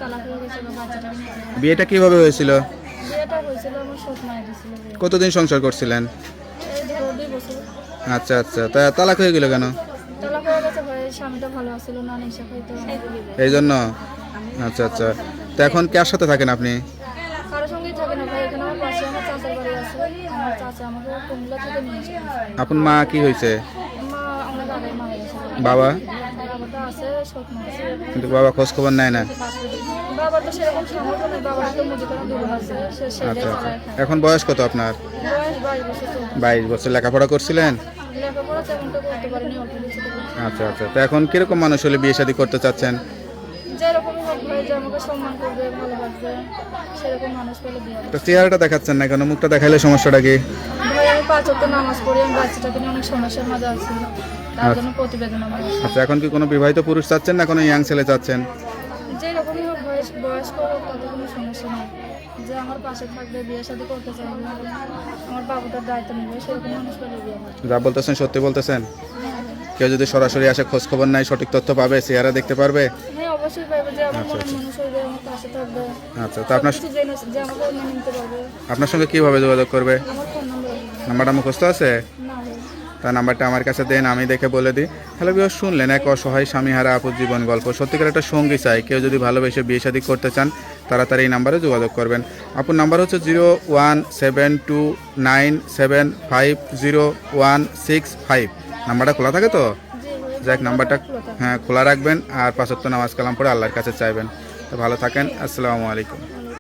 তালাক হয়ে গেছিল, বাচ্চাটাকে নিয়ে। বিয়েটা কিভাবে হয়েছিল? বিয়েটা হয়েছিল আমার শ্বশুর মায়ের দিছিল বিয়ে। কতদিন সংসার করছিলেন? এই ধরো 2 বছর। আচ্ছা আচ্ছা, তা তালাক হয়ে গেল কেন? তালাক হয়ে গেছে ভাই, স্বামীটা ভালো আছিল না, নেশা খাইতো। এই জন্য? আচ্ছা আচ্ছা, তো এখন কার সাথে থাকেন আপনি? কারোর সঙ্গেই থাকে না ভাই, এখানে আমার পাশে আমার চাচার বাড়ি আছে। আমার চাচা আমাকে কুমিল্লা থেকে নিয়ে এসেছে। আপনার মা কি হয়েছে? মা অনেক আগে মারা গেছে। বাবা? বাবাটা আছে, সৎ মা আছে। কিন্তু বাবা খোঁজ খবর নেয় না? বাবার তো সেরকম সামর্থ্য নেই, বাবার তো মুদিখানা দোকান আছে, সে সেটাই আচ্ছা আচ্ছা, চালায় খায়। এখন বয়স কত আপনার? বয়স 22 বছর চলছে। 22 বছর। লেখাপড়া করছিলেন? লেখাপড়া তেমনটা করতে পারিনি, অল্প কিছুটা করছি। আচ্ছা আচ্ছা, তো এখন কিরকম মানুষ হলে বিয়ে শাদী করতে চাচ্ছেন? যেরকমই হোক ভাই, যে আমাকে সম্মান করবে, ভালোবাসবে, সেরকম মানুষ পেলে বিয়ে হবে। তো চেহারাটা দেখাচ্ছেন না কেন? মুখটা দেখাইলে সমস্যাটা কি? ভাই আমি 5 ওয়াক্ত নামাজ পড়ি, আমি বাচ্চাটাকে নিয়ে অনেক সমস্যার মাঝে আছি, তার জন্য প্রতিবেদন আমার আছে। আচ্ছা, এখন কি কোনো বিবাহিত পুরুষ চাচ্ছেন না কোনো ইয়াং ছেলে চাচ্ছেন? যেরকমই হোক বয়স্ক হোক, তাতে কোনো সমস্যা নেই, যে আমার পাশে থাকবে, বিয়ে শাদী করতে চাইবে, আমার বাবুটার দায়িত্ব নেবে, সেরকম মানুষ পেলে বিয়ে হবে। যা বলতেছেন সত্যি বলতেছেন? হ্যাঁ ভাই। কেউ যদি সরাসরি আসে, খোঁজ খবর নাই, সঠিক তথ্য পাবে, চেহারা দেখতে পারবে? হ্যাঁ অবশ্যই পাইবে, যে আমার আচ্ছা, মনের আচ্ছা। মানুষ হইবে, আমার পাশে থাকবে, আচ্ছা, তো আপনার সবকিছু জেনে যে আমাকে মেনে নিতে পারবে। আপনার সঙ্গে কিভাবে যোগাযোগ করবে? আমার ফোন নাম্বার নাম্বারটা মুখস্থ আছে? না ভাই। তার নাম্বারটা আমার কাছে দেন, আমি দেখে বলে দিই। হ্যালো ভিউয়ার্স, শুনলেন এক অসহায় স্বামীহারা আপুর জীবন গল্প। সত্যিকার একটা সঙ্গী চাই, কেউ যদি ভালোবেসে বিয়ে শাদী করতে চান তাড়াতাড়ি এই নাম্বারে যোগাযোগ করবেন। আপুর নাম্বার হচ্ছে 01729750165। নাম্বারটা খোলা থাকে তো? জি ভাই, যাক, নাম্বারটা খোলা থাকে। হ্যাঁ খোলা রাখবেন, আর 5 ওয়াক্ত নামাজ কালাম পড়ে আল্লাহর কাছে চাইবেন। তো ভালো থাকেন, আসসালামু আলাইকুম।